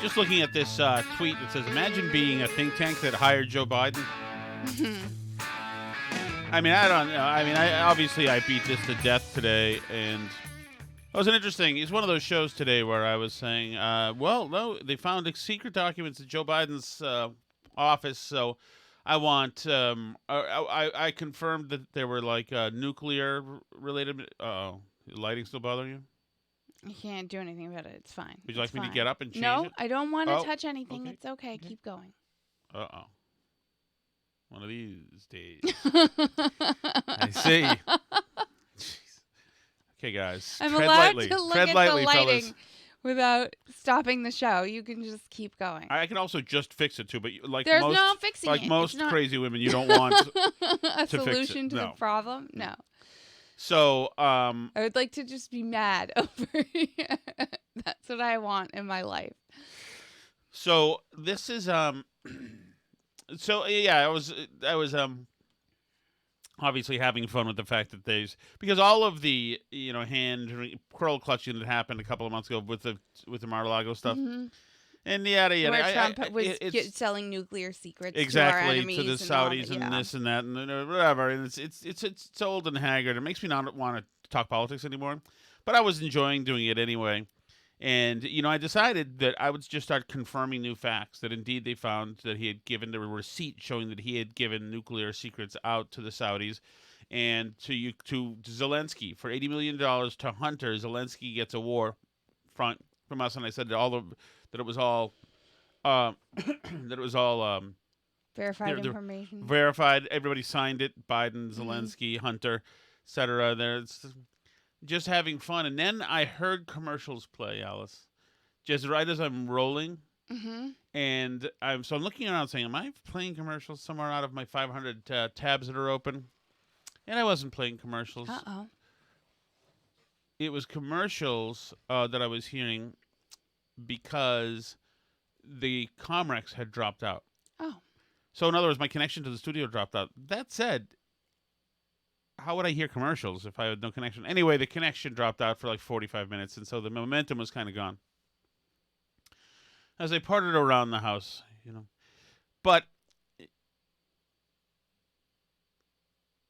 Just looking at this tweet that says, "Imagine being a think tank that hired Joe Biden." I mean, I don't know. I mean, obviously I beat this to death today, and it was an interesting. It's one of those shows today where I was saying, well, no, they found secret documents at Joe Biden's office, so I want. I confirmed that there were like nuclear related. Lighting still bothering you? You can't do anything about it. It's fine. Would you like It's me to fine. get up and change No, it? I don't want to Oh, touch anything. okay. It's okay. Keep going. Uh-oh. One of these days. I see. Jeez. Okay, guys. I'm Tread allowed lightly. to look Tread at lightly, the lighting fellas. without stopping the show. You can just keep going. I can also just fix it too, but like There's most, no fixing like it. most It's not crazy women, you don't want a to fix solution it. to the No. problem. No, So, I would like to just be mad over here. That's what I want in my life. so this is so yeah, I was obviously having fun with the fact that because all of the hand curl clutching that happened a couple of months ago with the Mar-a-Lago stuff. Mm-hmm. And yada yada. Where Trump was selling nuclear secrets to our enemies to the and Saudis all and this and that and whatever. And it's old and haggard. It makes me not want to talk politics anymore. But I was enjoying doing it anyway. And I decided that I would just start confirming new facts. That indeed they found that he had given the receipt showing that he had given nuclear secrets out to the Saudis and to Zelensky for $80 million to Hunter. Zelensky gets a war front from us, and I said that it was all verified information. Verified. Everybody signed it. Biden, Zelensky, Hunter, etc. There's just having fun. And then I heard commercials play, Alice, just right as I'm rolling. Mm-hmm. And I'm looking around saying, am I playing commercials somewhere out of my 500 tabs that are open? And I wasn't playing commercials. Uh-oh. It was commercials that I was hearing because the Comrex had dropped out. Oh. So in other words, my connection to the studio dropped out. That said, how would I hear commercials if I had no connection? Anyway, the connection dropped out for like 45 minutes, and so the momentum was kind of gone. As I parted around the house, But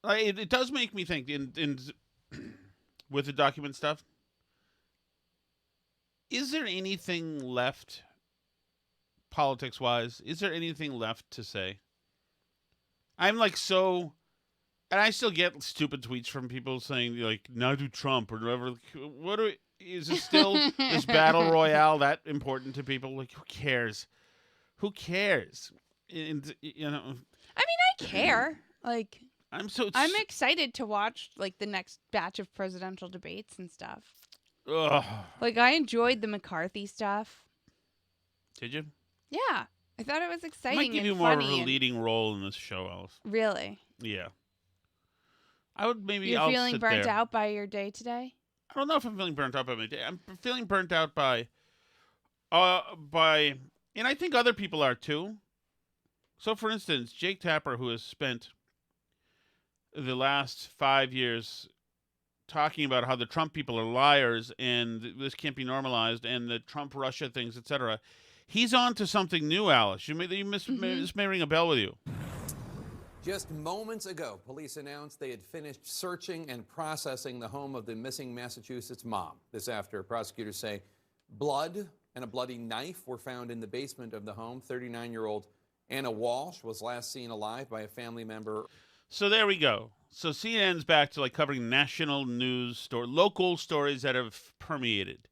it does make me think, in with the document stuff, is there anything left, politics-wise? Is there anything left to say? I'm like so... And I still get stupid tweets from people saying, like, now do Trump or whatever. Is it still this battle royale that important to people? Like, who cares? Who cares? And, I mean, I care. Like, I'm excited to watch, like, the next batch of presidential debates and stuff. Ugh. Like, I enjoyed the McCarthy stuff. Did you? Yeah. I thought it was exciting. I might give you more of a leading role in this show, Alice. Really? Yeah. I would maybe. You're feeling burnt out by your day today? I don't know if I'm feeling burnt out by my day. I'm feeling burnt out by, and I think other people are too. So, for instance, Jake Tapper, who has spent the last 5 years talking about how the Trump people are liars and this can't be normalized and the Trump-Russia things, etc. He's on to something new, Alice. This may ring a bell with you. Just moments ago, police announced they had finished searching and processing the home of the missing Massachusetts mom. This after prosecutors say blood and a bloody knife were found in the basement of the home. 39-year-old Anna Walsh was last seen alive by a family member. So there we go. So CNN's back to like covering national news local stories that have permeated.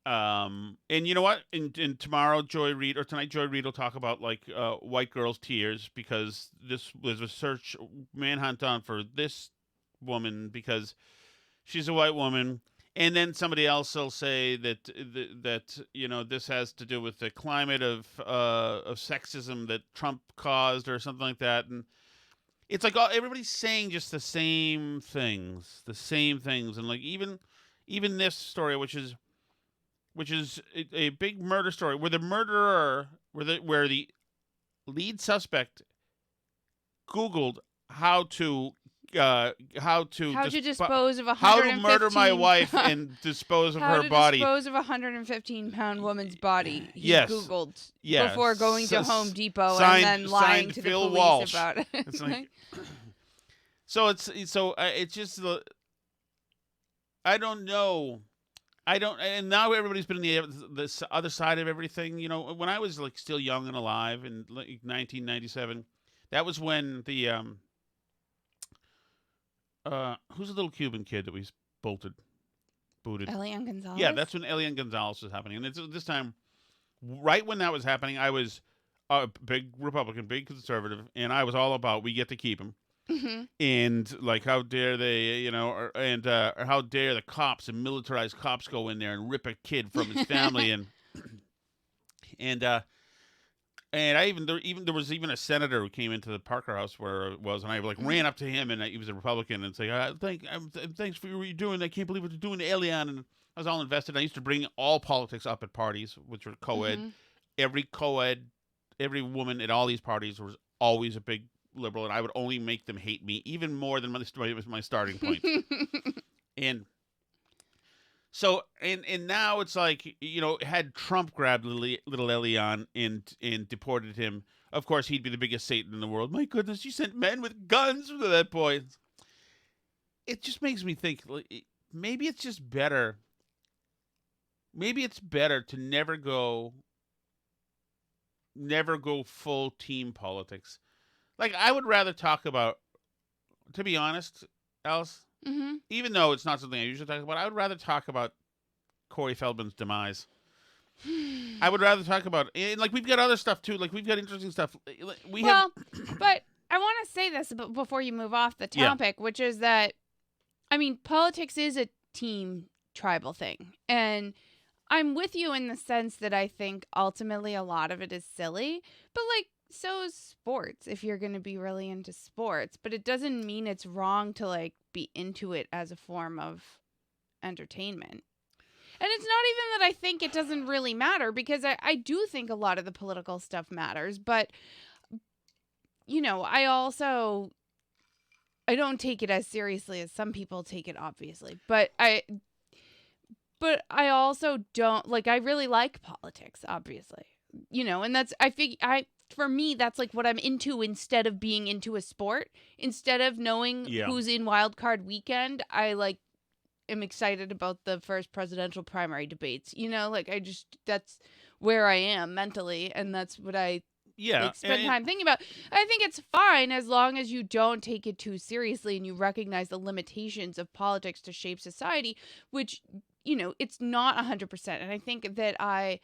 And you know what? In tomorrow, tonight, Joy Reid will talk about like white girls' tears because this was a search manhunt on for this woman because she's a white woman. And then somebody else will say that this has to do with the climate of sexism that Trump caused or something like that. And it's like everybody's saying just the same things, and like even this story, which is a big murder story where the murderer, where the lead suspect Googled how to how to dispose of a how to murder my wife and dispose of her body. How to dispose of a 115-pound woman's body. He Yes. Googled Yes. before going to Home Depot and then lying to the Phil police Walsh. about it. It's like, it's just I don't know. And now everybody's been on the other side of everything. You know, when I was like still young and alive in like 1997, that was when the who's the little Cuban kid that we booted? Elian Gonzalez? Yeah, that's when Elian Gonzalez was happening. And it's this time, right when that was happening, I was a big Republican, big conservative, and I was all about we get to keep him. Mm-hmm. And like, how dare they, or how dare the cops and militarized cops go in there and rip a kid from his family and I there was even a senator who came into the Parker House where it was, and I like ran up to him, and he was a Republican, and say, thanks for what you're doing. I can't believe what you're doing to Elian. And I was all invested. I used to bring all politics up at parties, which were co-ed. Mm-hmm. Every co-ed, every woman at all these parties was always a big liberal, and I would only make them hate me even more than my starting point. And so, and now it's like, had Trump grabbed little Elian and deported him, of course he'd be the biggest Satan in the world. My goodness, you sent men with guns to that point. It just makes me think, maybe it's just better. Maybe it's better to never go full team politics. Like, I would rather talk about, to be honest, Alice, mm-hmm. even though it's not something I usually talk about, I would rather talk about Corey Feldman's demise. I would rather talk about, and like, we've got other stuff too. Like, we've got interesting stuff. But I want to say this before you move off the topic, which is that, I mean, politics is a team tribal thing. And I'm with you in the sense that I think ultimately a lot of it is silly, but like, so is sports if you're going to be really into sports, but it doesn't mean it's wrong to like be into it as a form of entertainment. And it's not even that I think it doesn't really matter, because I do think a lot of the political stuff matters, but I don't take it as seriously as some people take it, obviously, but I also don't, like, I really like politics, obviously, and that's, for me, that's like what I'm into instead of being into a sport. Instead of knowing who's in wild card weekend, I like am excited about the first presidential primary debates. That's where I am mentally, and that's what I spend time thinking about. I think it's fine as long as you don't take it too seriously and you recognize the limitations of politics to shape society, which, it's not 100%. And I think that I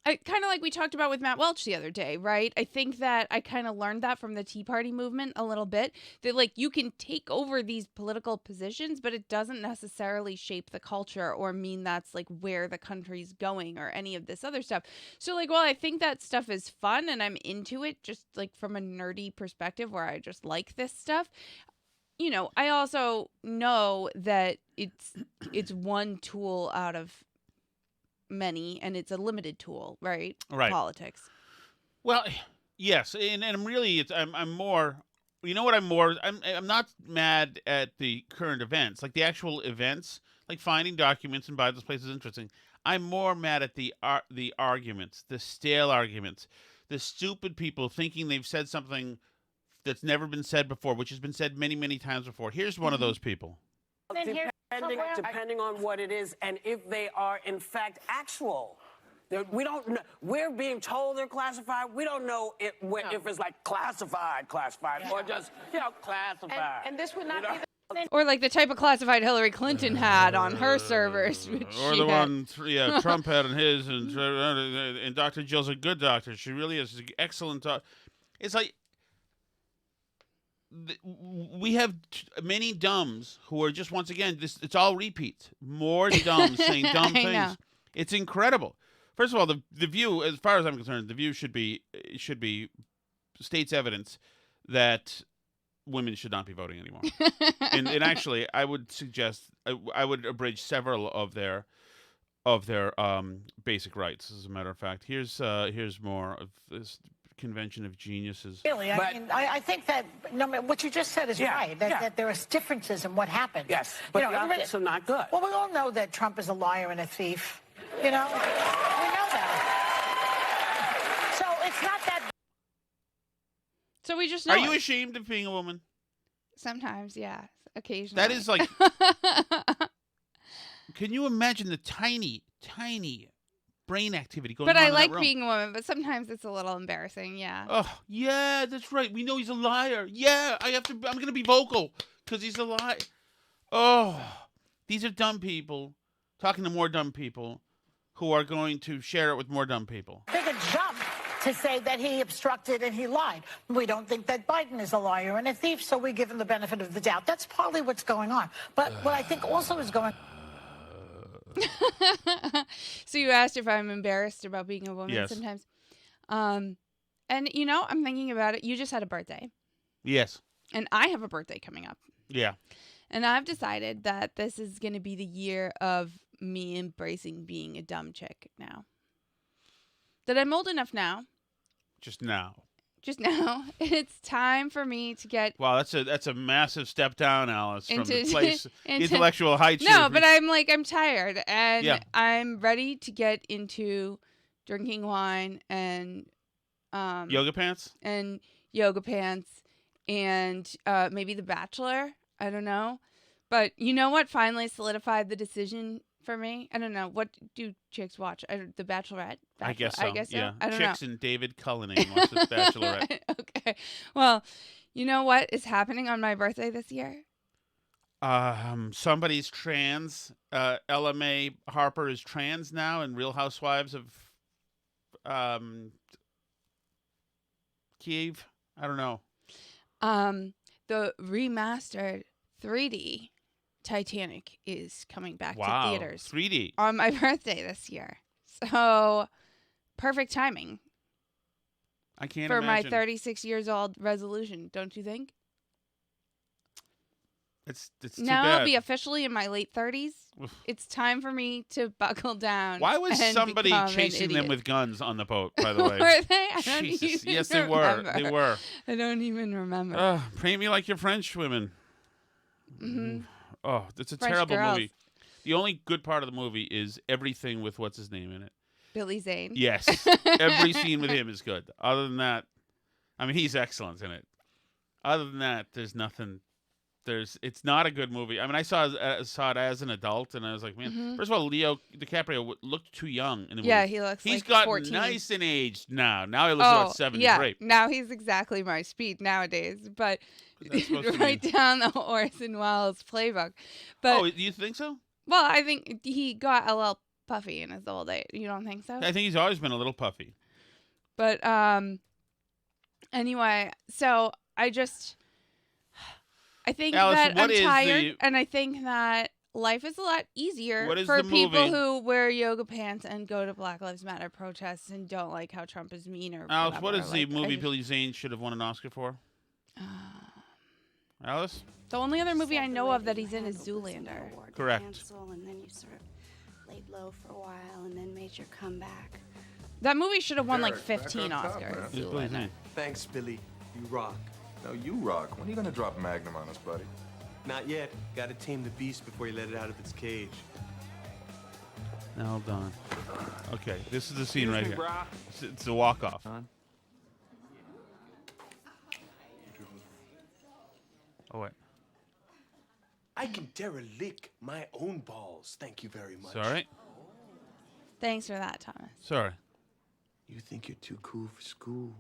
kind of like we talked about with Matt Welch the other day, right? I think that I kind of learned that from the Tea Party movement a little bit, that like you can take over these political positions, but it doesn't necessarily shape the culture or mean that's like where the country's going or any of this other stuff. So like, while I think that stuff is fun and I'm into it just like from a nerdy perspective where I just like this stuff, I also know that it's one tool out of many, and it's a limited tool, right? Politics. Well, yes, and I'm really, I'm more, I'm not mad at the current events, like the actual events, like finding documents and buy this place is interesting. I'm more mad at the arguments, the stale arguments, the stupid people thinking they've said something that's never been said before, which has been said many, many times before. Here's one of those people. Depending on what it is, and if they are in fact actual. We don't know. We're being told they're classified. We don't know if it's like classified, or just classified. And this would not be or like the type of classified Hillary Clinton had on her servers. Or the one, Trump had on his, and Dr. Jill's a good doctor. She really is an excellent doctor. It's like, we have many dumbs who are just, once again, it's all repeats. More dumbs saying dumb things. Know. It's incredible. First of all, the View, as far as I'm concerned, the View should be state's evidence that women should not be voting anymore. and actually, I would suggest I would abridge several of their basic rights. As a matter of fact, here's more of this convention of geniuses. Really, I think that what you just said is right. That there are differences in what happened. Yes, but the optics are not good. Well, we all know that Trump is a liar and a thief. We know that. So it's not that. So we just know. Are you ashamed of being a woman? Sometimes, yeah. Occasionally. That is like. Can you imagine the tiny brain activity going on But I in like that room? being a woman, but sometimes it's a little embarrassing, yeah. Oh, yeah, that's right. We know he's a liar. Yeah, I'm going to be vocal because he's a liar. Oh, these are dumb people talking to more dumb people who are going to share it with more dumb people. Big a jump to say that he obstructed and he lied. We don't think that Biden is a liar and a thief, so we give him the benefit of the doubt. That's partly what's going on. But what I think also is going So you asked if I'm embarrassed about being a woman sometimes. And, I'm thinking about it. You just had a birthday. Yes. And I have a birthday coming up. Yeah. And I've decided that this is going to be the year of me embracing being a dumb chick now. That I'm old enough now. Just now. It's time for me to get. Wow, that's a massive step down, Alice, from the place into intellectual heights. No, but I'm tired and Yeah. I'm ready to get into drinking wine and yoga pants and maybe The Bachelor. I don't know, but you know what? Finally solidified the decision for me. I don't know. What do chicks watch? The Bachelorette? I guess so. Yeah. I don't Chicks know. and David Cullinane watch The Bachelorette. Okay. Well, you know what is happening on my birthday this year? Somebody's trans. LMA Harper is trans now, and Real Housewives of Kiev. I don't know. The remastered 3D Titanic is coming back to theaters 3D on my birthday this year. So perfect timing. I can't for imagine. my 36 years old resolution, don't you think? It's too now bad. I'll be officially in my late 30s. It's time for me to buckle down. Why was and somebody become an chasing them idiot. with guns on the boat, by the way? Were they? I don't Jesus. even Yes, they remember. were. They were. I don't even remember. Paint me like your French women. Mm-hmm. Oh, it's a French terrible girls. movie. The only good part of the movie is everything with what's his name in it. Billy Zane. Yes. Every scene with him is good. Other than that, I mean, he's excellent in it. Other than that, there's nothing. It's not a good movie. I mean, I saw it as an adult, and I was like, man. First of all, Leo DiCaprio looked too young in the movie. Yeah, he looks. He's like gotten 14. nice and aged now. Now he looks about 70. Yeah, Great. now he's exactly my speed nowadays. But That's supposed to right be- down the Orson Welles playbook. But Oh, do you think so? well, I think he got a little puffy in his old age. You don't think so? I think he's always been a little puffy. But anyway, so I think Alice, that what I'm is tired, and I think that life is a lot easier What is for the people movie? who wear yoga pants and go to Black Lives Matter protests and don't like how Trump is mean or Alice, what whatever. is the Like, movie Billy Zane should have won an Oscar for? Alice? The only other movie I know of that he's in is Zoolander. Correct. And then you sort of laid low for a while and then made your comeback. That movie should have won like Derek, back 15 on top, Oscars. man. Who's Billy Zane? Thanks, Billy. You rock. No, you rock. When are you gonna drop Magnum on us, buddy? Not yet. Gotta tame the beast before you let it out of its cage. Now, hold on. Okay, this is the scene right here. brah. It's a walk-off. Oh, wait. I can derelict my own balls. Thank you very much. Sorry. Thanks for that, Thomas. Sorry. You think you're too cool for school.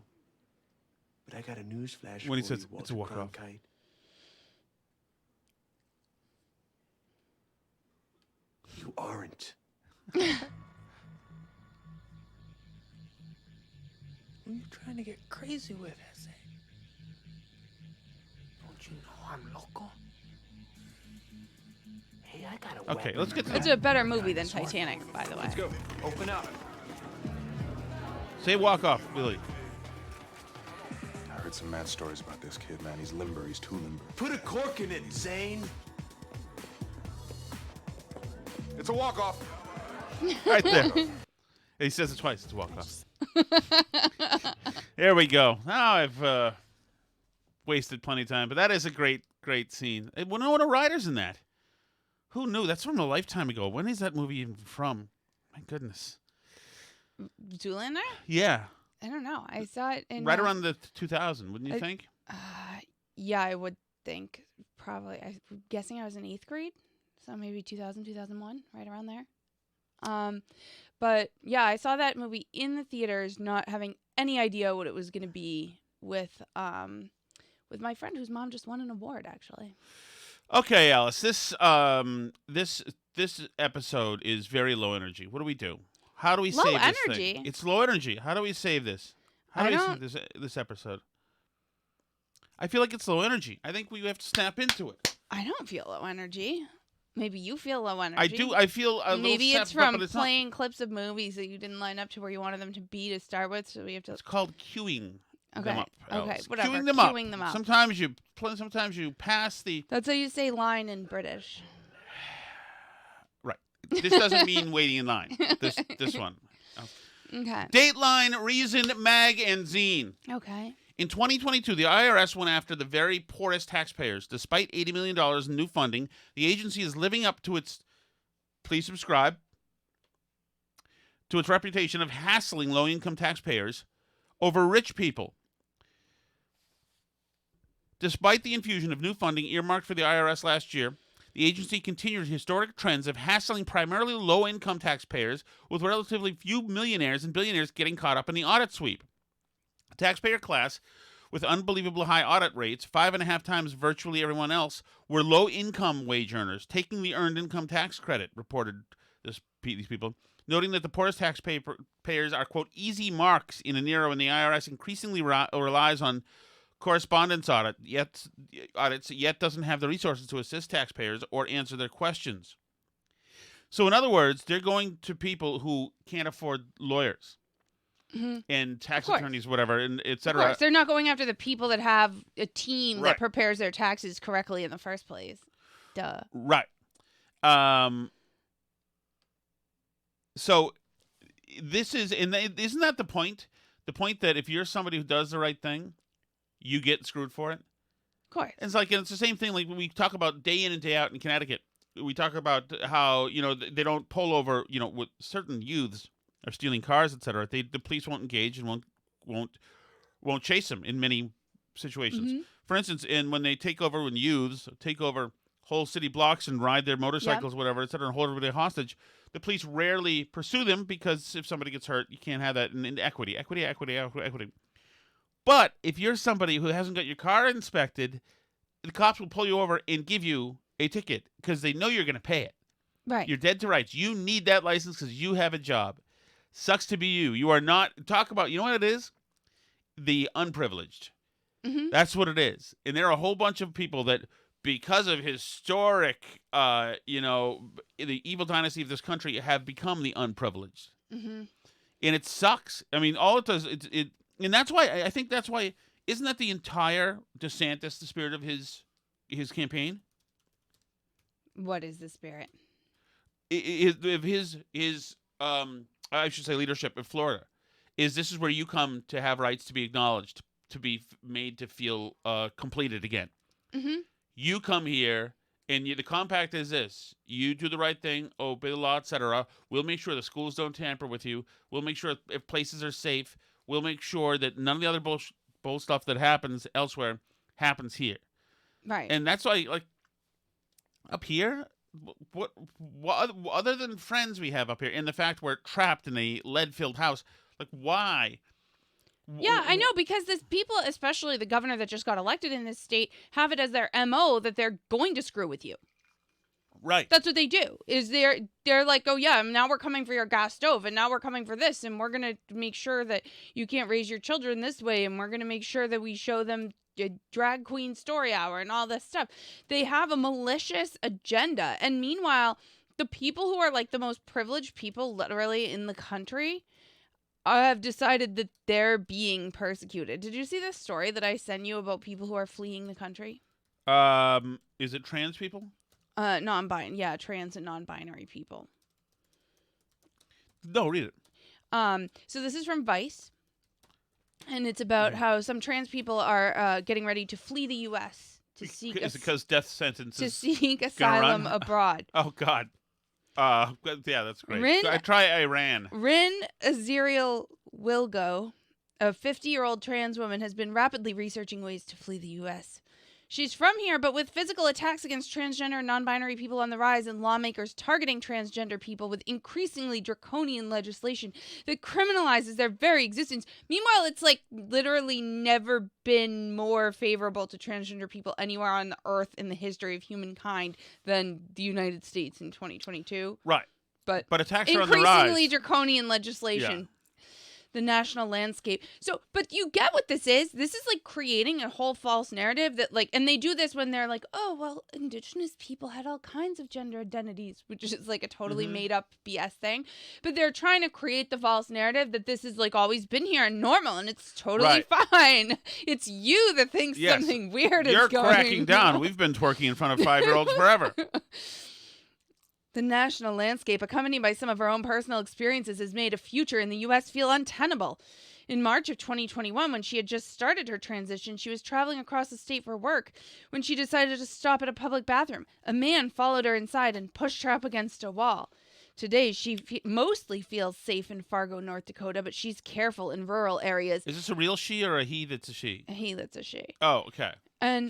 But I got a news flash When he for says you, it's a Walter walk-off. Cronkite. You aren't. Who are you trying to get crazy with, Jose? Don't you know I'm loco? Hey, I got a Okay, weapon. let's get to It's a better movie than Titanic, by the way. Let's go. Open up. Say walk-off, Billy. I heard some mad stories about this kid, man. He's limber. He's too limber. Put a cork in it, Zane. It's a walk-off. Right there. He says it twice. It's a walk-off. There we go. Now I've wasted plenty of time, but that is a great scene. Winona Ryder's in that. Who knew? That's from a lifetime ago. When is that movie even from? My goodness. Zoolander? Yeah. I don't know. I saw it in right around the 2000, wouldn't you think? Yeah, I would think. Probably. I'm guessing I was in 8th grade, so maybe 2000, 2001, right around there. But yeah, I saw that movie in the theaters, not having any idea what it was going to be, with my friend whose mom just won an award, actually. Okay, Alice. This episode is very low energy. What do we do? How do we save this thing? It's low energy. How do we save this? How do we save this episode? I feel like it's low energy. I think we have to snap into it. I don't feel low energy. Maybe you feel low energy. I do. I feel a Maybe little it's from it's playing clips of movies that you didn't line up to where you wanted them to be to start with, so we have to. It's called queuing. Okay. Them up, Okay. Whatever. Queuing them up. Sometimes you pass the. That's how you say line in British. Right. This doesn't mean waiting in line. This one. Okay. Dateline, Reason, Mag, and Zine. Okay. In 2022, the IRS went after the very poorest taxpayers. Despite $80 million in new funding, the agency is living up to its, please subscribe, to its reputation of hassling low-income taxpayers over rich people. Despite the infusion of new funding earmarked for the IRS last year, the agency continued historic trends of hassling primarily low-income taxpayers, with relatively few millionaires and billionaires getting caught up in the audit sweep. A taxpayer class with unbelievably high audit rates, 5.5 times virtually everyone else, were low-income wage earners, taking the earned income tax credit, reported these people, noting that the poorest taxpayers are, quote, easy marks in an era when the IRS increasingly relies on correspondence audits, yet doesn't have the resources to assist taxpayers or answer their questions. So in other words, they're going to people who can't afford lawyers and tax attorneys, whatever, and et cetera. Of course, they're not going after the people that have a team that prepares their taxes correctly in the first place. Duh. Right. So this is, and isn't that the point? The point that if you're somebody who does the right thing, you get screwed for it. Of course. And it's the same thing. Like when we talk about day in and day out in Connecticut, we talk about how they don't pull over with certain youths are stealing cars, etc. The police won't engage and won't chase them in many situations. Mm-hmm. For instance, when youths take over whole city blocks and ride their motorcycles, whatever, etc., and hold everybody hostage, the police rarely pursue them because if somebody gets hurt, you can't have that in equity. But if you're somebody who hasn't got your car inspected, the cops will pull you over and give you a ticket because they know you're going to pay it. Right. You're dead to rights. You need that license because you have a job. Sucks to be you. You are not. Talk about, you know what it is? The unprivileged. Mm-hmm. That's what it is. And there are a whole bunch of people that, because of historic, the evil dynasty of this country, have become the unprivileged. Mm-hmm. And it sucks. I mean, all it does, and that's why, I think that's why, isn't that the entire DeSantis, the spirit of his campaign? What is the spirit? His I should say leadership in Florida, this is where you come to have rights to be acknowledged, to be made to feel completed again. Mm-hmm. You come here, and the compact is this. You do the right thing, obey the law, etc. We'll make sure the schools don't tamper with you. We'll make sure if places are safe. We'll make sure that none of the other bull stuff that happens elsewhere happens here. Right. And that's why, like, up here, what other than friends we have up here, and the fact we're trapped in a lead-filled house, like, why? Yeah, I know, because these people, especially the governor that just got elected in this state, have it as their MO that they're going to screw with you. Right. That's what they do. Is they're like, oh yeah, now we're coming for your gas stove, and now we're coming for this, and we're gonna make sure that you can't raise your children this way, and we're gonna make sure that we show them a drag queen story hour and all this stuff. They have a malicious agenda, and meanwhile, the people who are like the most privileged people literally in the country have decided that they're being persecuted. Did you see this story that I sent you about people who are fleeing the country? Is it trans people? Non-binary, yeah, trans and non-binary people. No, read it. So this is from Vice. And it's about how some trans people are getting ready to flee the U.S. to seek Is it because death sentences to seek asylum abroad. Oh God. Yeah, that's great. I try Iran. Rin Azriel Wilgo, a 50-year-old trans woman, has been rapidly researching ways to flee the U.S. She's from here, but with physical attacks against transgender and non-binary people on the rise and lawmakers targeting transgender people with increasingly draconian legislation that criminalizes their very existence. Meanwhile, it's like literally never been more favorable to transgender people anywhere on the earth in the history of humankind than the United States in 2022. Right. But attacks are on the rise. Increasingly draconian legislation. Yeah. The national landscape. So, but you get what this is. This is like creating a whole false narrative that like, and they do this when they're like, oh, well, indigenous people had all kinds of gender identities, which is like a totally made up BS thing. But they're trying to create the false narrative that this has like always been here and normal and it's totally fine. It's you that thinks something weird is going on. You're cracking down. We've been twerking in front of 5-year-olds forever. The national landscape, accompanied by some of her own personal experiences, has made a future in the U.S. feel untenable. In March of 2021, when she had just started her transition, she was traveling across the state for work when she decided to stop at a public bathroom. A man followed her inside and pushed her up against a wall. Today, she mostly feels safe in Fargo, North Dakota, but she's careful in rural areas. Is this a real she or a he that's a she? A he that's a she. Oh, okay.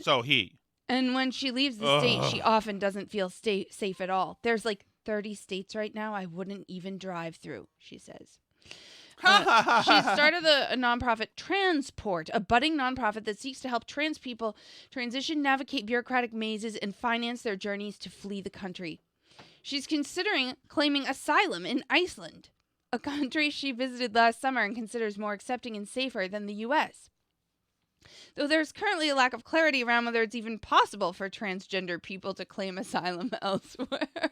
So he. And when she leaves the state, she often doesn't feel safe at all. There's like 30 states right now I wouldn't even drive through, she says. She started a nonprofit, Transport, a budding nonprofit that seeks to help trans people transition, navigate bureaucratic mazes, and finance their journeys to flee the country. She's considering claiming asylum in Iceland, a country she visited last summer and considers more accepting and safer than the U.S. Though there's currently a lack of clarity around whether it's even possible for transgender people to claim asylum elsewhere.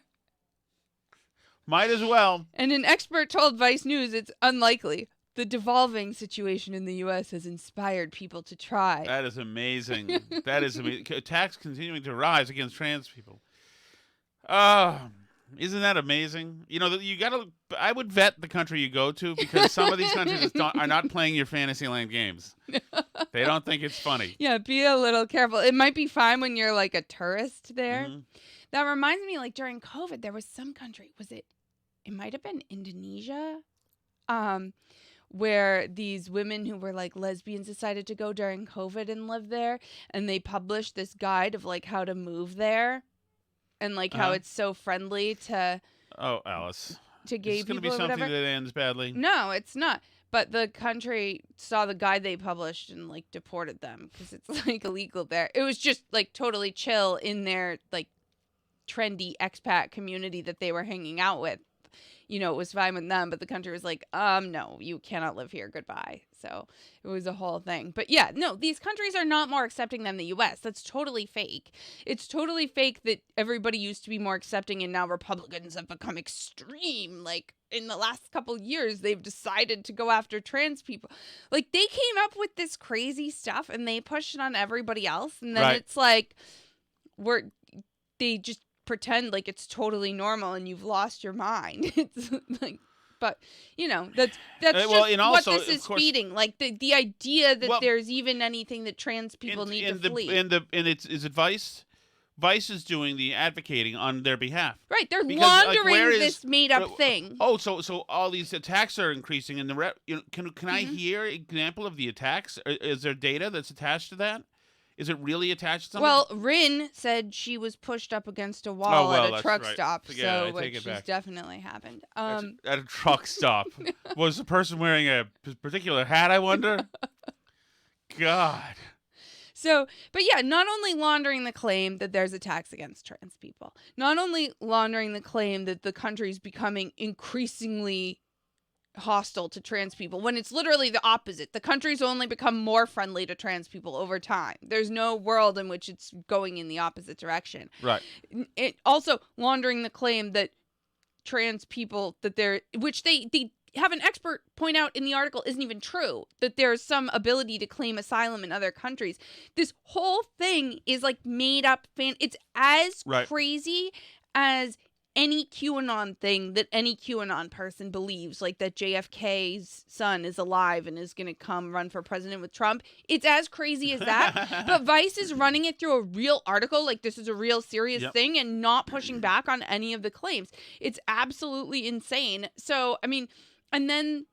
Might as well. And an expert told Vice News it's unlikely. The devolving situation in the U.S. has inspired people to try. That is amazing. That is amazing. Attacks continuing to rise against trans people. Isn't that amazing? You know, you gotta. I would vet the country you go to because some of these countries are not playing your Fantasyland games. They don't think it's funny. Yeah, be a little careful. It might be fine when you're like a tourist there. Mm-hmm. That reminds me, like during COVID, there was some country. It might have been Indonesia, where these women who were like lesbians decided to go during COVID and live there, and they published this guide of like how to move there. And like how it's so friendly to Alice, to gay people. It's going to be or something whatever. that ends badly. No, it's not. But the country saw the guide they published and like deported them because it's like illegal there. It was just like totally chill in their like trendy expat community that they were hanging out with. You know, it was fine with them, but the country was like, no, you cannot live here. Goodbye. So it was a whole thing. But yeah, no, these countries are not more accepting than the U.S. That's totally fake. It's totally fake that everybody used to be more accepting and now Republicans have become extreme. Like in the last couple years, they've decided to go after trans people. Like they came up with this crazy stuff and they pushed it on everybody else. And then it's like, they just pretend like it's totally normal and you've lost your mind. It's like, but you know, that's just what this is feeding. Like the idea that there's even anything that trans people need to flee. And is it Vice? Vice is doing the advocating on their behalf. Right, they're laundering this made-up thing. So all these attacks are increasing, and can I hear an example of the attacks? Is there data that's attached to that? Is it really attached to something? Well, Rin said she was pushed up against a wall at a truck stop, which definitely happened. At a truck stop. Was the person wearing a particular hat, I wonder? God. So, but yeah, not only laundering the claim that there's attacks against trans people, not only laundering the claim that the country's becoming increasingly hostile to trans people, when it's literally the opposite. The country's only become more friendly to trans people over time. There's no world in which it's going in the opposite direction. Right. It also laundering the claim that trans people which they have an expert point out in the article isn't even true, that there's some ability to claim asylum in other countries. This whole thing is like made up it's as crazy as any QAnon thing that any QAnon person believes, like that JFK's son is alive and is going to come run for president with Trump. It's as crazy as that. But Vice is running it through a real article, like this is a real serious thing, and not pushing back on any of the claims. It's absolutely insane. So, I mean, and then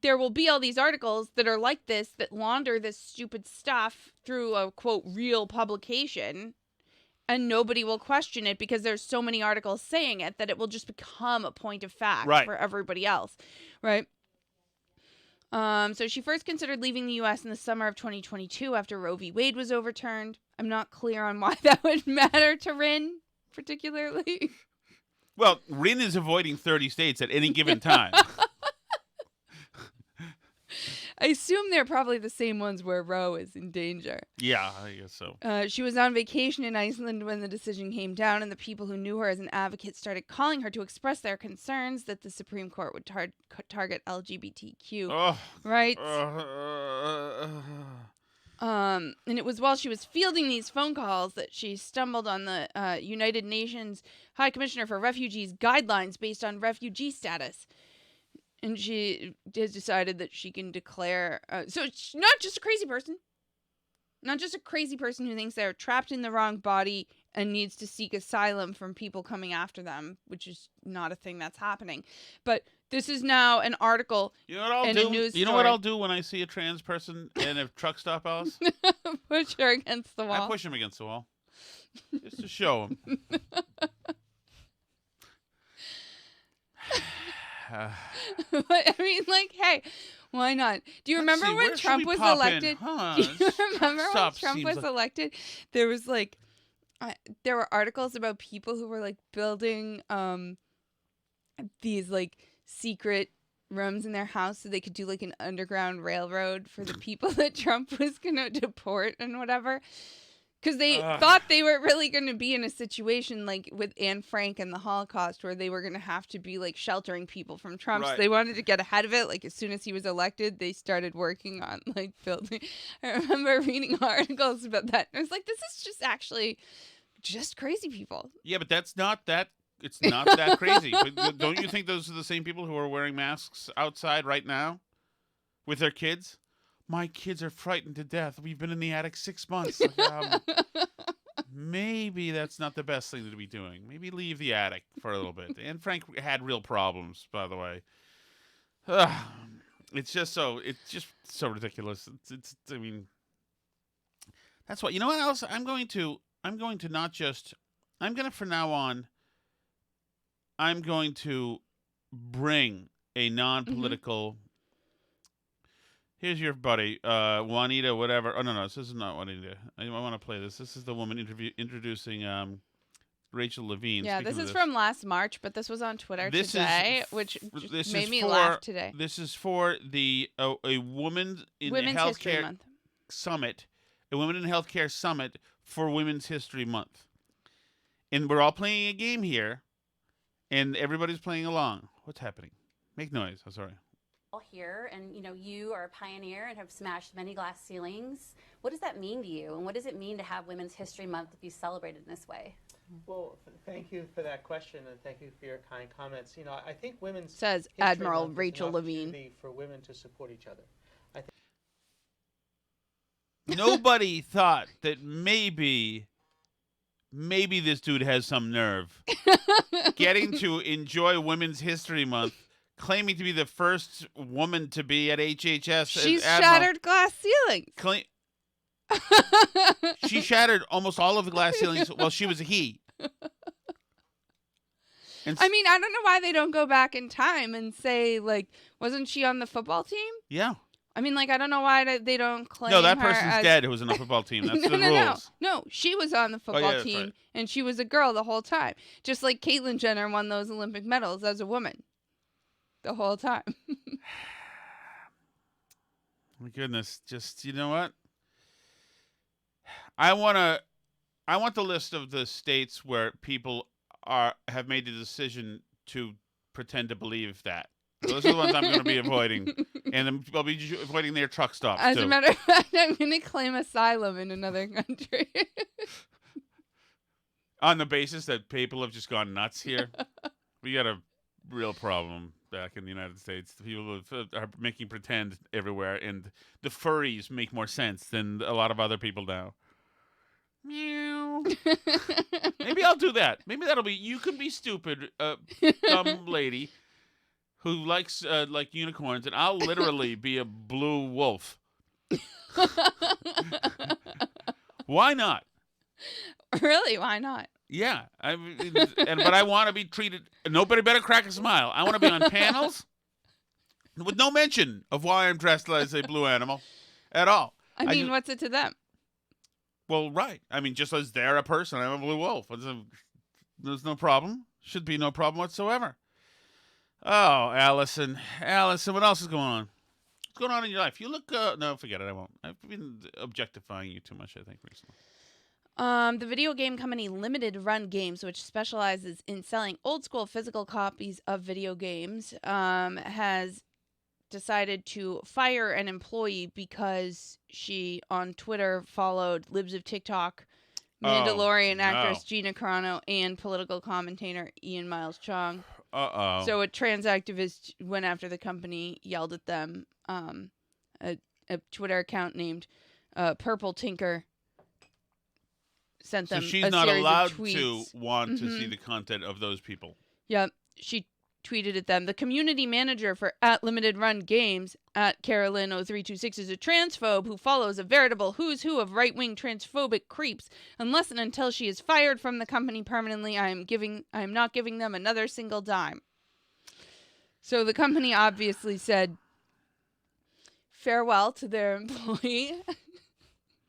there will be all these articles that are like this, that launder this stupid stuff through a, quote, real publication. And nobody will question it because there's so many articles saying it that it will just become a point of fact for everybody else, right? So she first considered leaving the U.S. in the summer of 2022 after Roe v. Wade was overturned. I'm not clear on why that would matter to Rin particularly. Well, Rin is avoiding 30 states at any given time. I assume they're probably the same ones where Roe is in danger. Yeah, I guess so. She was on vacation in Iceland when the decision came down, and the people who knew her as an advocate started calling her to express their concerns that the Supreme Court would target LGBTQ rights. And it was while she was fielding these phone calls that she stumbled on the United Nations High Commissioner for Refugees guidelines based on refugee status. And she has decided that she can declare... so it's not just a crazy person. Not just a crazy person who thinks they're trapped in the wrong body and needs to seek asylum from people coming after them, which is not a thing that's happening. But this is now an article a news story. What I'll do when I see a trans person in a truck stop house? Push her against the wall. I push him against the wall. Just to show him. I mean, like, hey, why not? Do you remember when Trump was elected? Do you remember when Trump was elected? There was like, there were articles about people who were like building these like secret rooms in their house so they could do like an underground railroad for the people that Trump was gonna deport and whatever. Because they thought they were really going to be in a situation like with Anne Frank and the Holocaust where they were going to have to be like sheltering people from Trump. Right. So they wanted to get ahead of it. Like as soon as he was elected, they started working on like building. I remember reading articles about that. And I was like, this is just actually just crazy people. Yeah, but that's not that. It's not that crazy. But don't you think those are the same people who are wearing masks outside right now with their kids? My kids are frightened to death. We've been in the attic 6 months. Like, maybe that's not the best thing to be doing. Maybe leave the attic for a little bit. And Frank had real problems, by the way. It's just so ridiculous. I mean, that's what. You know what else? I'm going to from now on, I'm going to bring a non-political. Here's your buddy, Juanita, whatever. Oh, no, this is not Juanita. I want to play this. This is the woman introducing Rachel Levine. Yeah, this is from last March, but this was on Twitter today, which made me laugh today. This is for a Women in Healthcare Summit, a Women in Healthcare Summit for Women's History Month. And we're all playing a game here, and everybody's playing along. What's happening? Make noise. I'm sorry. Here, and you are a pioneer and have smashed many glass ceilings. What does that mean to you, and what does it mean to have Women's History Month be celebrated in this way? Well, thank you for that question, and thank you for your kind comments. I think Women's says History Admiral Month Rachel is an Levine opportunity for women to support each other. Nobody thought that maybe this dude has some nerve getting to enjoy Women's History Month. Claiming to be the first woman to be at HHS. She's shattered glass ceilings. She shattered almost all of the glass ceilings while she was a he. I mean, I don't know why they don't go back in time and say, like, wasn't she on the football team? Yeah. I mean, like, I don't know why they don't claim No, that her person's dead who was on the football team. That's the rules. No, she was on the football team, right. And she was a girl the whole time. Just like Caitlyn Jenner won those Olympic medals as a woman. The whole time. My goodness. Just, you know what? I want the list of the states where people have made the decision to pretend to believe that. Those are the ones I'm going to be avoiding. And I'll be avoiding their truck stops, As too. a matter of fact, I'm going to claim asylum in another country. On the basis that people have just gone nuts here. We got a real problem back in the United States. The people are making pretend everywhere, and the furries make more sense than a lot of other people now. Meow. Maybe I'll do that. Maybe that'll be, you can be stupid, dumb lady who likes like unicorns, and I'll literally be a blue wolf. Why not? Really? Why not? Yeah, but I want to be treated. Nobody better crack a smile. I want to be on panels with no mention of why I'm dressed as a blue animal at all. I mean, what's it to them? Well, right. I mean, just as they're a person, I'm a blue wolf. There's no problem. Should be no problem whatsoever. Oh, Allison, what else is going on? What's going on in your life? You look. No, forget it. I won't. I've been objectifying you too much, I think, recently. The video game company Limited Run Games, which specializes in selling old school physical copies of video games, has decided to fire an employee because she on Twitter followed Libs of TikTok, Mandalorian actress Gina Carano, and political commentator Ian Miles Chong. So a trans activist went after the company, yelled at them. A Twitter account named Purple Tinker sent them. So she's a not series allowed of tweets. to want to see the content of those people. Yep. She tweeted at them. The community manager for @Limited Run Games @Carolyn0326 is a transphobe who follows a veritable who's who of right-wing transphobic creeps. Unless and until she is fired from the company permanently, I am not giving them another single dime. So the company obviously said farewell to their employee.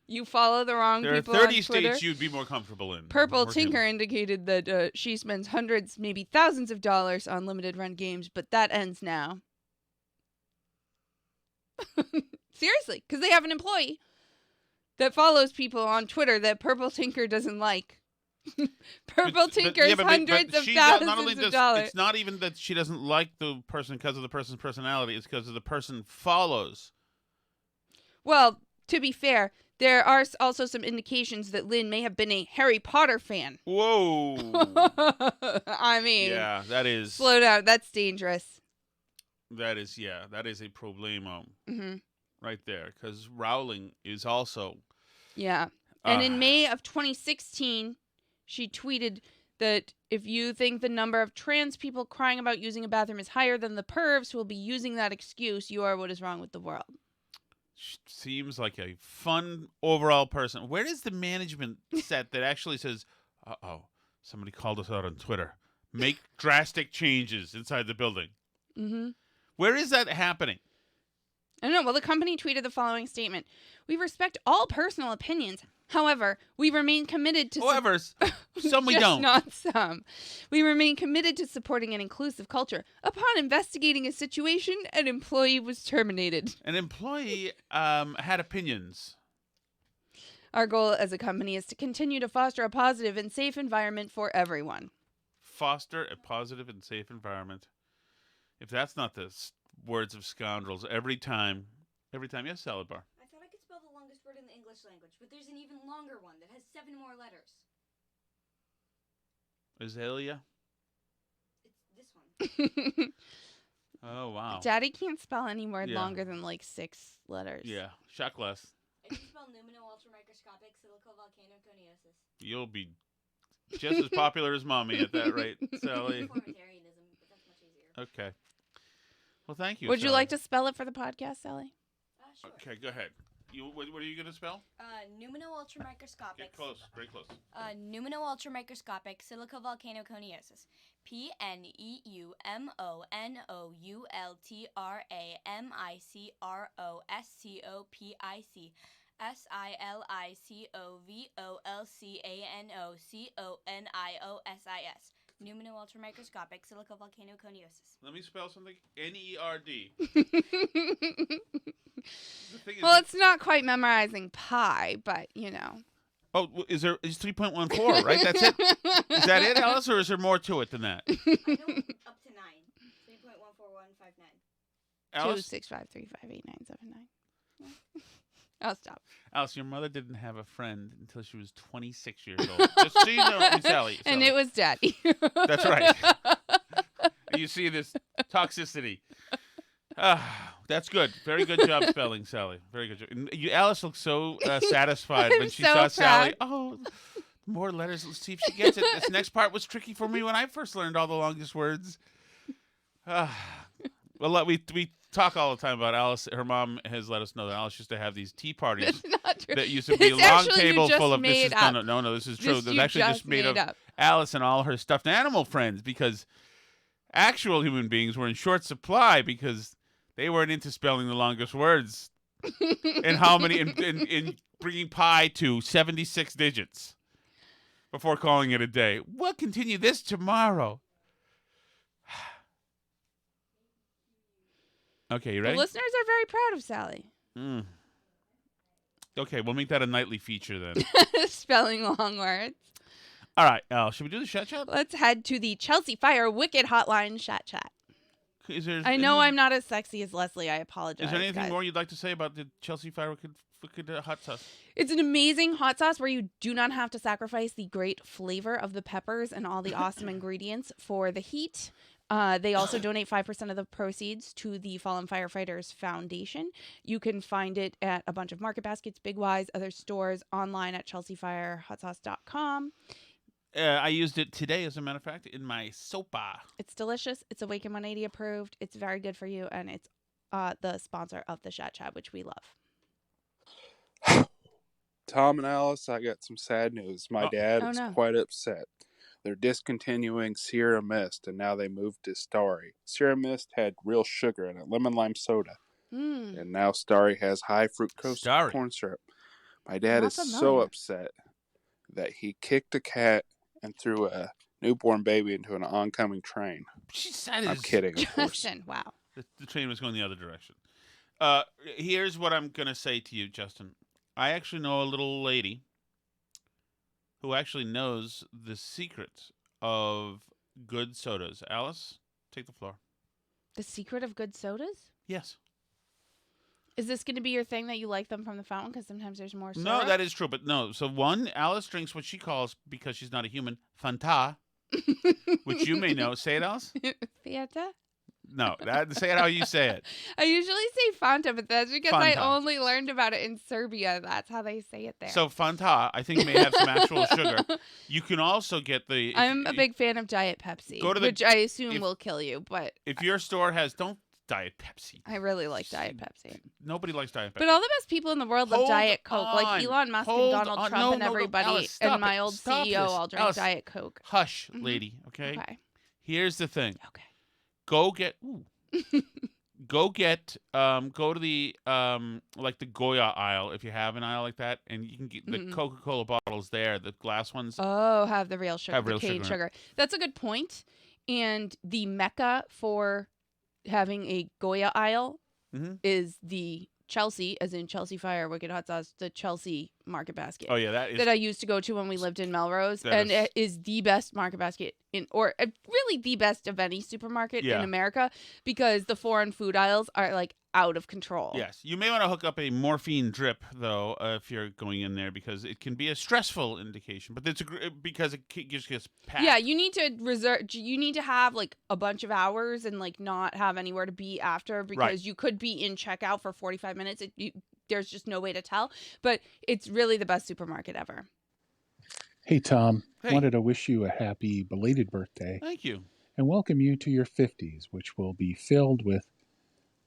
You follow the wrong people on Twitter. There are 30 states you'd be more comfortable in. Purple Tinker indicated that she spends hundreds, maybe thousands of dollars on limited run games, but that ends now. Seriously, because they have an employee that follows people on Twitter that Purple Tinker doesn't like. Purple Tinker's hundreds of thousands of dollars. It's not even that she doesn't like the person because of the person's personality. It's because of the person follows. Well, to be fair, there are also some indications that Lynn may have been a Harry Potter fan. Whoa. I mean. Yeah, that is. Slow down. That's dangerous. That is a problemo. Mm-hmm. Right there. Because Rowling is also. Yeah. And in May of 2016, she tweeted that if you think the number of trans people crying about using a bathroom is higher than the pervs who will be using that excuse, you are what is wrong with the world. Seems like a fun overall person. Where is the management set that actually says, somebody called us out on Twitter. Make drastic changes inside the building. Mm-hmm. Where is that happening? I don't know. Well, the company tweeted the following statement. We respect all personal opinions. However, we remain committed to... Some we don't. Not some. We remain committed to supporting an inclusive culture. Upon investigating a situation, an employee was terminated. An employee had opinions. Our goal as a company is to continue to foster a positive and safe environment for everyone. Foster a positive and safe environment. If that's not the words of scoundrels every time. Yes, Salad Bar. I thought I could spell the longest word in the English language, but there's an even longer one that has 7 more letters. Azalea? It's this one. Oh, wow. Daddy can't spell any word longer than like 6 letters. Yeah, shot glass. I can spell numino-ultramicroscopic silicovolcanoconiosis. You'll be just as popular as Mommy at that rate, Sally. Formatarianism, but that's much easier. Okay. Well, thank you, Would Sally. you like to spell it for the podcast, Sally? Sure. Okay, go ahead. What are you going to spell? Numino-ultramicroscopic. Get close, very close. Numino-ultramicroscopic silicovolcanoconiosis. PNEUMONOULTRAMICROSCOPIC SILICOVOLCANOCONIOSIS. Numino-ultramicroscopic silicovolcanoconiosis. Let me spell something. NERD. Well, it's not quite memorizing pi, but you know. Oh, is 3.14, right? That's it? Is that it, Alice, or is there more to it than that? I know up to 9. 3.14159. Alice? 265358979. I'll stop. Alice, your mother didn't have a friend until she was 26 years old. Just so you know, Sally. And it was Daddy. That's right. You see this toxicity. That's good. Very good job spelling, Sally. Very good job. Alice looked so satisfied when she saw Sally. Oh, more letters. Let's see if she gets it. This next part was tricky for me when I first learned all the longest words. Well, we talk all the time about Alice. Her mom has let us know that Alice used to have these tea parties that used to be a long table full of this. No, this is true. This actually just made of Alice and all her stuffed animal friends, because actual human beings were in short supply because they weren't into spelling the longest words and how many in bringing pi to 76 digits before calling it a day. We'll continue this tomorrow. Okay, you ready? The listeners are very proud of Sally. Okay, we'll make that a nightly feature then. Spelling long words. All right, Al, should we do the chat chat? Let's head to the Chelsea Fire Wicked Hotline chat. I know I'm not as sexy as Leslie. I apologize. Is there anything more you'd like to say about the Chelsea Fire Wicked hot sauce? It's an amazing hot sauce where you do not have to sacrifice the great flavor of the peppers and all the awesome ingredients for the heat. They also donate 5% of the proceeds to the Fallen Firefighters Foundation. You can find it at a bunch of market baskets, Big Y's, other stores, online at chelseafirehotsauce.com. I used it today, as a matter of fact, in my sopa. It's delicious. It's Awaken 180 approved. It's very good for you, and it's the sponsor of the Chat Chat, which we love. Tom and Alice, I got some sad news. My dad is quite upset. They're discontinuing Sierra Mist, and now they moved to Starry. Sierra Mist had real sugar in it, lemon lime soda. And now Starry has high fructose corn syrup. My dad is so upset that he kicked a cat and threw a newborn baby into an oncoming train. I'm kidding, of course. Justin, wow. The train was going the other direction. Here's what I'm going to say to you, Justin. I actually know a little lady who actually knows the secret of good sodas. Alice, take the floor. The secret of good sodas? Yes. Is this going to be your thing that you like them from the fountain because sometimes there's more syrup? No, that is true, but no. So one, Alice drinks what she calls, because she's not a human, Fanta, which you may know. Say it, Alice. Fanta? No, say it how you say it. I usually say Fanta, but that's because Fanta. I only learned about it in Serbia. That's how they say it there. So Fanta, I think, may have some actual sugar. You can also get the... I'm a big fan of Diet Pepsi, which I assume will kill you, but... If your store has... Don't Diet Pepsi. I really like Diet Pepsi. Nobody likes Diet Pepsi. But all the best people in the world love Diet Coke, like Elon Musk and Donald Trump and everybody, Alice, and my old CEO all drink Alice, Diet Coke. Hush, lady, okay? Okay. Here's the thing. Okay. Go get... Go to the like the Goya aisle, if you have an aisle like that, and you can get the Coca-Cola bottles there, the glass ones. Oh, have the real sugar, the cane sugar. That's a good point. And the mecca for having a Goya aisle is the Chelsea, as in Chelsea Fire Wicked Hot Sauce, the Chelsea Market Basket. Oh yeah, that I used to go to when we lived in Melrose, and it is the best market basket really the best of any supermarket in America, because the foreign food aisles are like out of control. Yes, you may want to hook up a morphine drip though if you're going in there, because it can be a stressful indication. But it's because it just gets packed. Yeah, you need to reserve. You need to have like a bunch of hours and like not have anywhere to be after, because you could be in checkout for 45 minutes. There's just no way to tell. But it's really the best supermarket ever. Hey, Tom. Hey. Wanted to wish you a happy belated birthday. Thank you. And welcome you to your 50s, which will be filled with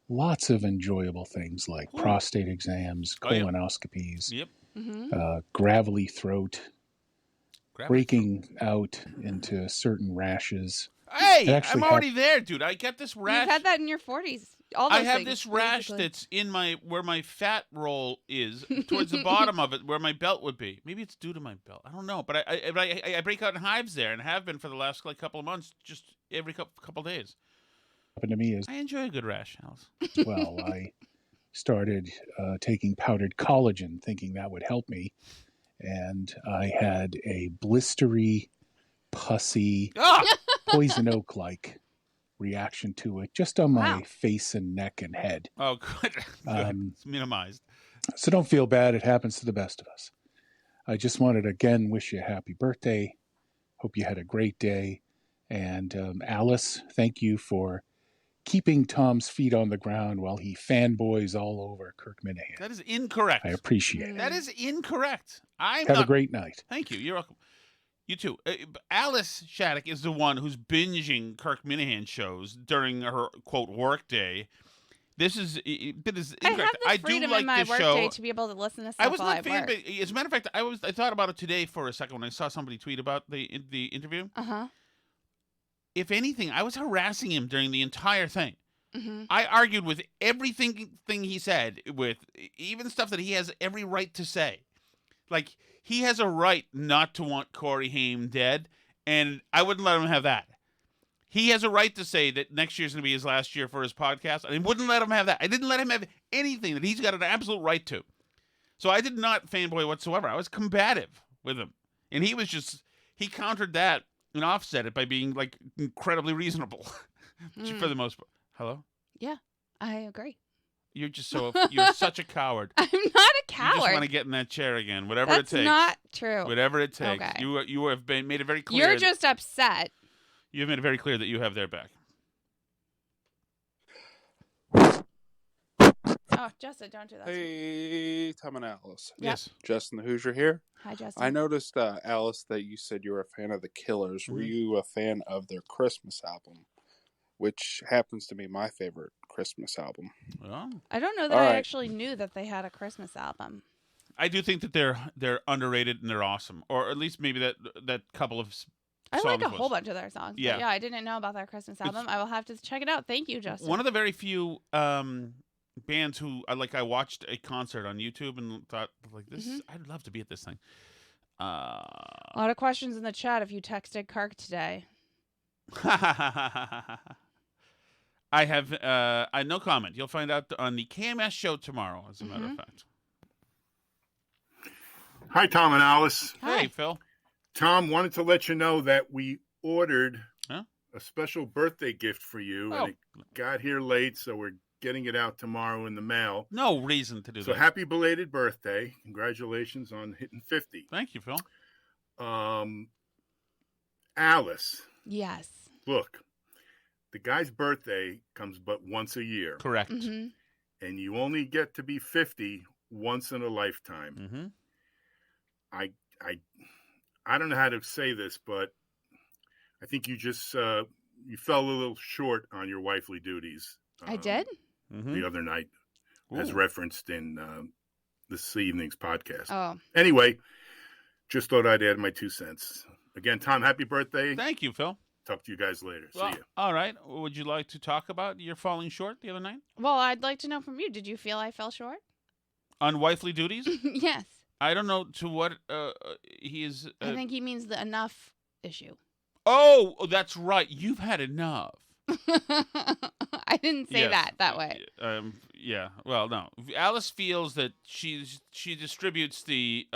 lots of enjoyable things like prostate exams, colonoscopies, gravelly throat, breaking out into certain rashes. Hey, I'm already there, dude. I get this rash. You've had that in your 40s. I have this rash that's in where my fat roll is, towards the bottom of it, where my belt would be. Maybe it's due to my belt. I don't know, but I break out in hives there, and have been for the last couple of months, just every couple of days. Happened to me is I enjoy a good rash, Alice. Well, I started taking powdered collagen, thinking that would help me, and I had a blistery, pussy, poison oak like reaction to it, just on my face and neck and head. Oh, good. It's minimized. So don't feel bad. It happens to the best of us. I just wanted to again wish you a happy birthday. Hope you had a great day. And Alice, thank you for keeping Tom's feet on the ground while he fanboys all over Kirk Minahan. That is incorrect. I appreciate it. That is incorrect. Have a great night. Thank you. You're welcome. You too. Alice Shattuck is the one who's binging Kirk Minahan shows during her, quote, work day. This is incorrect. I have the freedom in my work day to be able to listen to stuff while I work. As a matter of fact, I thought about it today for a second when I saw somebody tweet about the interview. Uh-huh. If anything, I was harassing him during the entire thing. Mm-hmm. I argued with everything he said, with even stuff that he has every right to say. Like, he has a right not to want Corey Haim dead, and I wouldn't let him have that. He has a right to say that next year's going to be his last year for his podcast, and I wouldn't let him have that. I didn't let him have anything that he's got an absolute right to. So I did not fanboy whatsoever. I was combative with him. And he countered that and offset it by being, like, incredibly reasonable for the most part. Hello? Yeah, I agree. You're such a coward. I'm not a coward. You just want to get in that chair again, whatever it takes. That's not true. Whatever it takes. Okay. You have made it very clear. You're just upset. You have made it very clear that you have their back. Oh, Justin, don't do that. Hey, Tom and Alice. Yep. Yes. Justin the Hoosier here. Hi, Justin. I noticed, Alice, that you said you were a fan of the Killers. Were you a fan of their Christmas album, which happens to be my favorite Christmas album? Well, I don't know that I actually knew that they had a Christmas album. I do think that they're underrated and they're awesome, or at least maybe that couple of songs. I like a whole bunch of their songs. Yeah, but yeah, I didn't know about their Christmas album. I will have to check it out. Thank you, Justin. One of the very few bands who I watched a concert on YouTube and thought, like, this. I'd love to be at this thing. A lot of questions in the chat if you texted Kirk today. I have no comment. You'll find out on the KMS show tomorrow, as a matter of fact. Hi, Tom and Alice. Hey, Phil. Tom, wanted to let you know that we ordered a special birthday gift for you, and it got here late, so we're getting it out tomorrow in the mail. No reason to do that. So happy belated birthday. Congratulations on hitting 50. Thank you, Phil. Yes. Alice. Look, the guy's birthday comes but once a year. Correct. Mm-hmm. And you only get to be 50 once in a lifetime. Mm-hmm. I don't know how to say this, but I think you just you fell a little short on your wifely duties. I did? The other night, as referenced in this evening's podcast. Oh. Anyway, just thought I'd add my 2 cents. Again, Tom, happy birthday. Thank you, Phil. Talk to you guys later. Well, See you. All right. Would you like to talk about your falling short the other night? Well, I'd like to know from you. Did you feel I fell short? On wifely duties? Yes. I don't know to what he is. I think he means the enough issue. Oh, that's right. You've had enough. I didn't say that way. Yeah. Well, no. Alice feels that she distributes the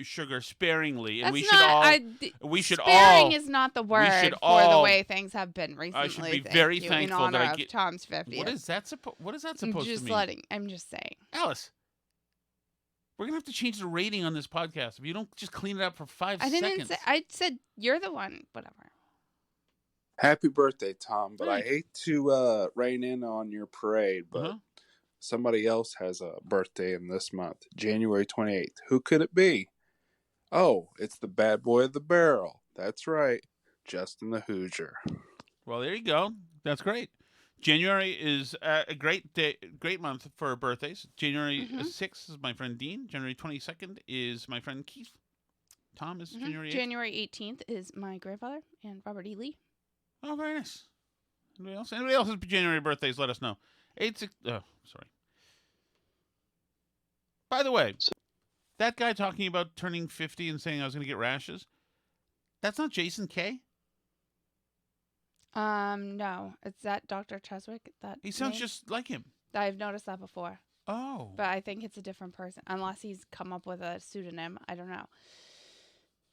sugar sparingly, and sparing is not the word for the way things have been recently. I should be very thankful in honor that I of get Tom's 50th. What is that supposed to mean? I'm just saying. Alice, we're gonna have to change the rating on this podcast if you don't just clean it up for 5 seconds. I said you're the one. Whatever. Happy birthday, Tom. But I hate to rain in on your parade, but somebody else has a birthday in this month, January 28th. Who could it be? Oh, it's the bad boy of the barrel. That's right, Justin the Hoosier. Well, there you go. That's great. January is a great month for birthdays. January 6th is my friend Dean. January 22nd is my friend Keith. Tom is January 8th. January 18th is my grandfather and Robert E. Lee. Oh, very nice. Anybody else? Anybody else's January birthdays? Let us know. 86. Oh, sorry. By the way, that guy talking about turning 50 and saying I was going to get rashes. That's not Jason K. No. It's that Dr. Cheswick. He sounds just like him. I've noticed that before. Oh. But I think it's a different person, unless he's come up with a pseudonym. I don't know.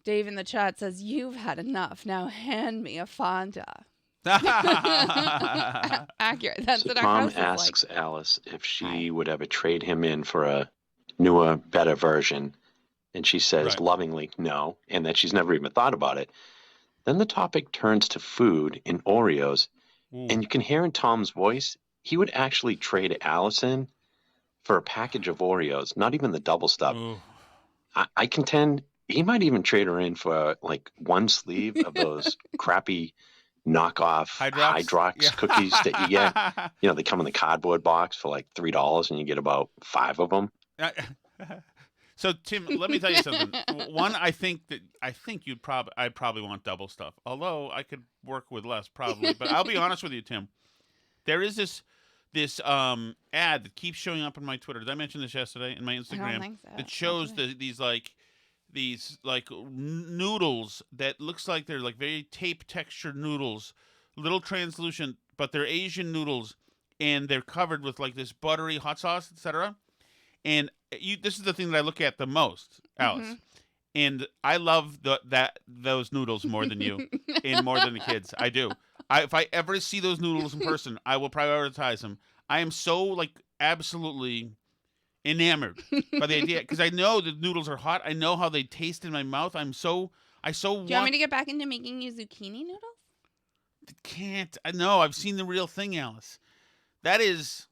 Dave in the chat says, "You've had enough. Now hand me a Fonda." Accurate. That's so what Tom our house asks like. Alice if she would ever trade him in for a newer, better version, and she says Right. lovingly no, and that she's never even thought about it. Then the topic turns to food and Oreos, and you can hear in Tom's voice, he would actually trade Allison for a package of Oreos, not even the double stuff. I contend he might even trade her in for like one sleeve of those crappy knockoff Hydrox cookies that you get. You know, they come in the cardboard box for like $3 and you get about 5 of them. So Tim, let me tell you something. One, I'd probably want double stuff. Although I could work with less probably. But I'll be honest with you, Tim. There is this ad that keeps showing up on my Twitter. Did I mention this yesterday in my Instagram? I don't think so. That shows these noodles that looks like they're like very tape textured noodles, little translucent, but they're Asian noodles, and they're covered with like this buttery hot sauce, etc. And this is the thing that I look at the most, Alice. Mm-hmm. And I love those noodles more than you, and more than the kids. I do. If I ever see those noodles in person, I will prioritize them. I am so like absolutely enamored by the idea because I know the noodles are hot. I know how they taste in my mouth. Do you want me to get back into making you zucchini noodles? Can't. I know. I've seen the real thing, Alice. That is,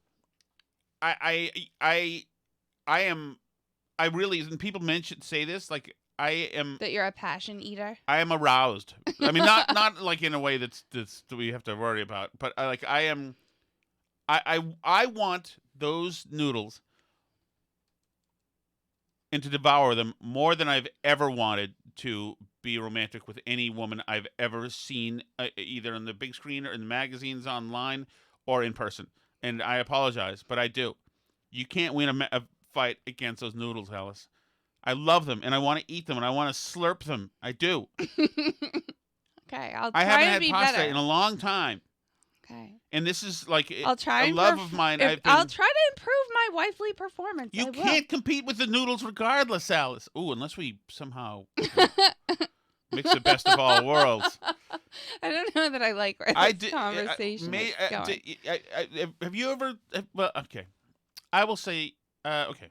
I really, and people say this, like I am. That you're a passion eater? I am aroused. I mean, not like in a way that we have to worry about, but I am. I want those noodles and to devour them more than I've ever wanted to be romantic with any woman I've ever seen, either on the big screen or in the magazines, online, or in person. And I apologize, but I do. You can't win a fight against those noodles, Alice. I love them, and I want to eat them, and I want to slurp them. I do. Okay, I haven't had pasta in a long time. Okay. And this is like I'll try a love of mine. I'll try to improve my wifely performance. You can't compete with the noodles regardless, Alice. Ooh, unless we somehow mix the best of all worlds. I don't know that I like where this conversation is going. Have you ever... Well, okay. I will say... okay.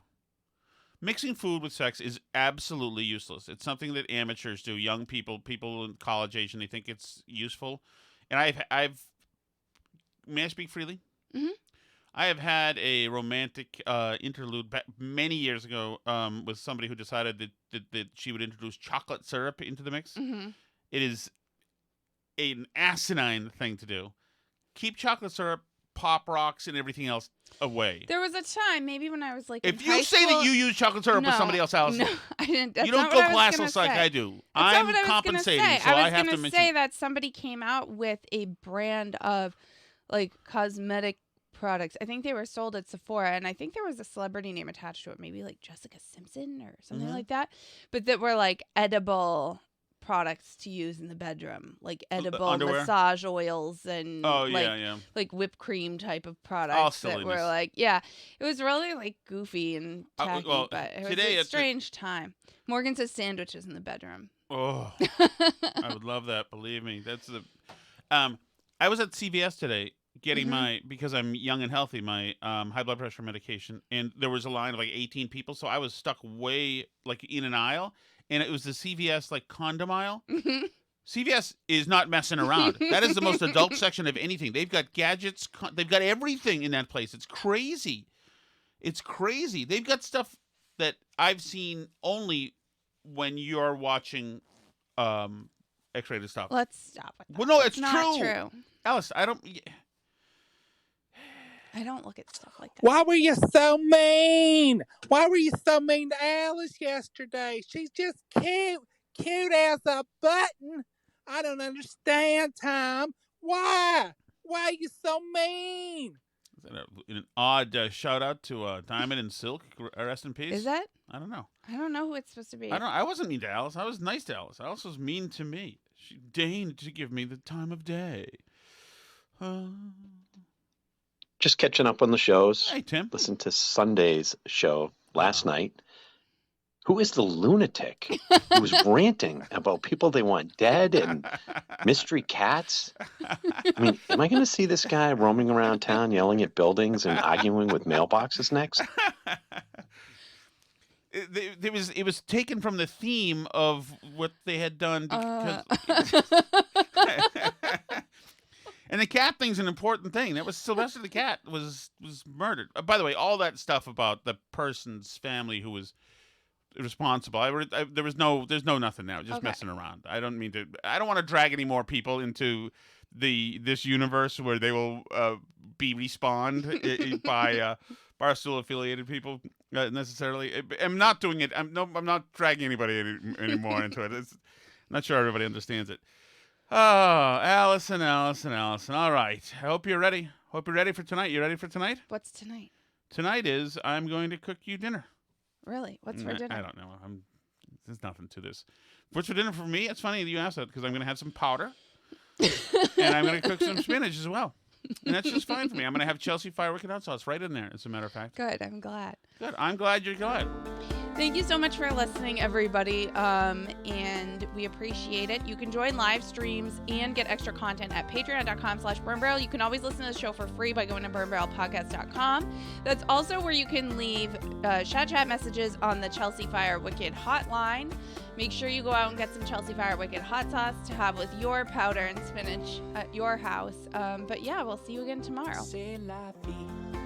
Mixing food with sex is absolutely useless. It's something that amateurs do, young people in college age, and they think it's useful. And I've may I speak freely? Mm-hmm. I have had a romantic interlude many years ago with somebody who decided that she would introduce chocolate syrup into the mix. Mm-hmm. It is an asinine thing to do. Keep chocolate syrup, Pop Rocks, and everything else away. There was a time, maybe when I was like, if you say that you use chocolate syrup with somebody else, no, I didn't. You don't go classless like I do. I'm compensating, so I have to mention. I was going to say that somebody came out with a brand of like cosmetic products. I think they were sold at Sephora, and I think there was a celebrity name attached to it, maybe like Jessica Simpson or something like that. But that were like edible products to use in the bedroom, like edible massage oils and like whipped cream type of products that were like, it was really like goofy and tacky, but it was a strange time. Morgan says sandwiches in the bedroom. Oh, I would love that. Believe me, that's the. I was at CVS today getting my, because I'm young and healthy, my high blood pressure medication, and there was a line of like 18 people, so I was stuck way like in an aisle. And it was the CVS like condom aisle. Mm-hmm. CVS is not messing around. That is the most adult section of anything. They've got gadgets. They've got everything in that place. It's crazy. It's crazy. They've got stuff that I've seen only when you're watching X-rated stuff. Let's stop with that. Well, no, it's not true. Alice, I don't look at stuff like that. Why were you so mean? Why were you so mean to Alice yesterday? She's just cute as a button. I don't understand, Tom. Why? Why are you so mean? Is that an odd shout out to Diamond and Silk? Rest in peace. Is that? I don't know. I don't know who it's supposed to be. I wasn't mean to Alice. I was nice to Alice. Alice was mean to me. She deigned to give me the time of day. Just catching up on the shows. Hey, Tim. Listen to Sunday's show last night. Who is the lunatic who was ranting about people they want dead and mystery cats? I mean, am I going to see this guy roaming around town yelling at buildings and arguing with mailboxes next? it was taken from the theme of what they had done. Because, and the cat thing's an important thing. That was Sylvester the cat was murdered. By the way, all that stuff about the person's family who was responsible. There's no nothing now. Just messing around. I don't want to drag any more people into this universe where they will be respawned by Barstool affiliated people necessarily. I'm not doing it. I'm not dragging anybody anymore into it. I'm not sure everybody understands it. Oh, Allison. All right. I hope you're ready. Hope you're ready for tonight. You ready for tonight? What's tonight? Tonight is I'm going to cook you dinner. Really? What's for dinner? I don't know. There's nothing to this. What's for dinner for me? It's funny that you asked that because I'm going to have some powder. And I'm going to cook some spinach as well. And that's just fine for me. I'm going to have Chelsea Fire Wicked Hot Sauce right in there, as a matter of fact. Good. I'm glad. Good. I'm glad you're glad. Thank you so much for listening, everybody. And we appreciate it. You can join live streams and get extra content at patreon.com/burnbarrel. You can always listen to the show for free by going to burnbarrelpodcast.com. That's also where you can leave chat messages on the Chelsea Fire Wicked hotline. Make sure you go out and get some Chelsea Fire Wicked hot sauce to have with your powder and spinach at your house. But yeah, we'll see you again tomorrow. C'est la vie.